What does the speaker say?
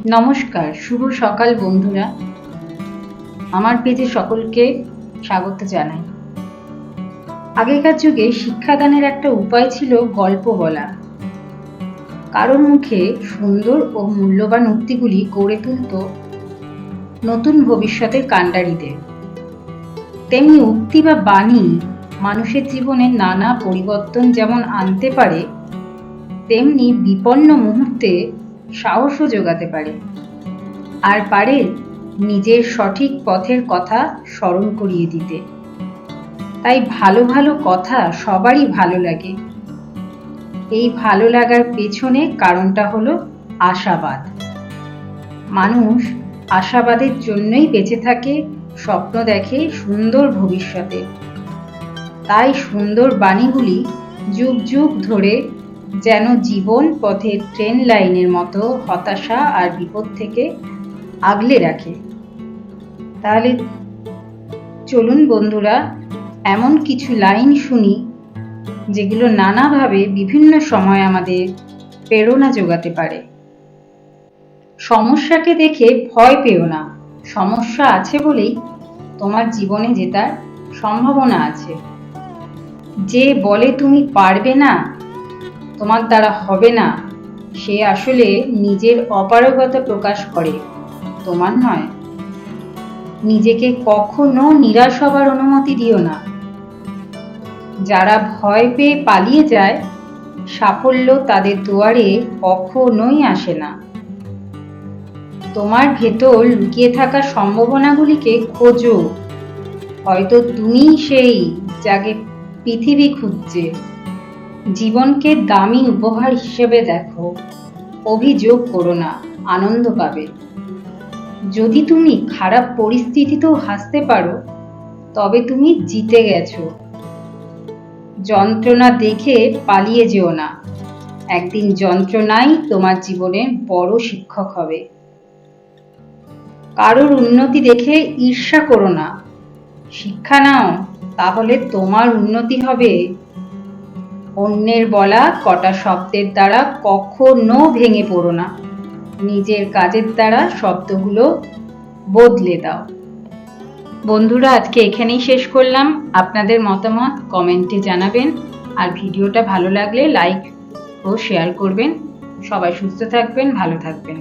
নমস্কার, শুভ সকাল বন্ধুরা। আমার পেজে সকলকে স্বাগত জানাই। আগেকার যুগে শিক্ষাদানের একটা উপায় ছিল গল্প বলা। কারোর মুখে সুন্দর ও মূল্যবান উক্তিগুলি গড়ে তুলত নতুন ভবিষ্যতের কাণ্ডারীদের। তেমনি উক্তি বা বাণী মানুষের জীবনে নানা পরিবর্তন যেমন আনতে পারে, তেমনি বিপন্ন মুহূর্তে সাহসও জোগাতে পারে, আর পারে নিজের সঠিক পথের কথা স্মরণ করিয়ে দিতে। তাই ভালো ভালো কথা সবারই ভালো লাগে। এই ভালো লাগার পেছনে কারণটা হলো আশাবাদ। মানুষ আশাবাদের জন্যই বেঁচে থাকে, স্বপ্ন দেখে সুন্দর ভবিষ্যতে। তাই সুন্দর বাণীগুলি যুগ যুগ ধরে যেন জীবন পথের ট্রেন লাইনের মতো হতাশা আর বিপদ থেকে আগলে রাখে। তাহলে চলুন বন্ধুরা, এমন কিছু লাইন শুনি যেগুলো নানাভাবে বিভিন্ন সময় আমাদের প্রেরণা যোগাতে পারে। সমস্যাকে দেখে ভয় পেও না, সমস্যা আছে বলেই তোমার জীবনে জেতার সম্ভাবনা আছে। যে বলে তুমি পারবে না, তোমার দ্বারা হবে না, সে আসলে নিজের অপারগতা প্রকাশ করে, তোমার নয়। নিজেকে কখনো নিরাশ হবার অনুমতি দিও না। যারা ভয় পেয়ে পালিয়ে যায়, সাফল্য তাদের দুয়ারে কখনোই আসে না। তোমার ভেতর লুকিয়ে থাকা সম্ভাবনাগুলিকে খোঁজো, হয়তো তুমিই সেই যাকে পৃথিবী খুঁজছে। জীবনকে দামি উপহার হিসেবে দেখো, অভিযোগ করো না, আনন্দ পাবে। যদি তুমি খারাপ পরিস্থিতিতেও হাসতে পারো, তবে তুমি জিতে গেছো। যন্ত্রণা দেখে পালিয়ে যেও না, একদিন যন্ত্রণাই তোমার জীবনের বড় শিক্ষক হবে। কারোর উন্নতি দেখে ঈর্ষা করো না, শিক্ষা নাও, তাহলে তোমার উন্নতি হবে। অন্যের বলা কটা শব্দের দ্বারা কখনো ভেঙে পড়ো না, নিজের কাজের দ্বারা শব্দগুলো বদলে দাও। বন্ধুরা, আজকে এখানেই শেষ করলাম। আপনাদের মতামত কমেন্টে জানাবেন, আর ভিডিওটা ভালো লাগলে লাইক ও শেয়ার করবেন। সবাই সুস্থ থাকবেন, ভালো থাকবেন।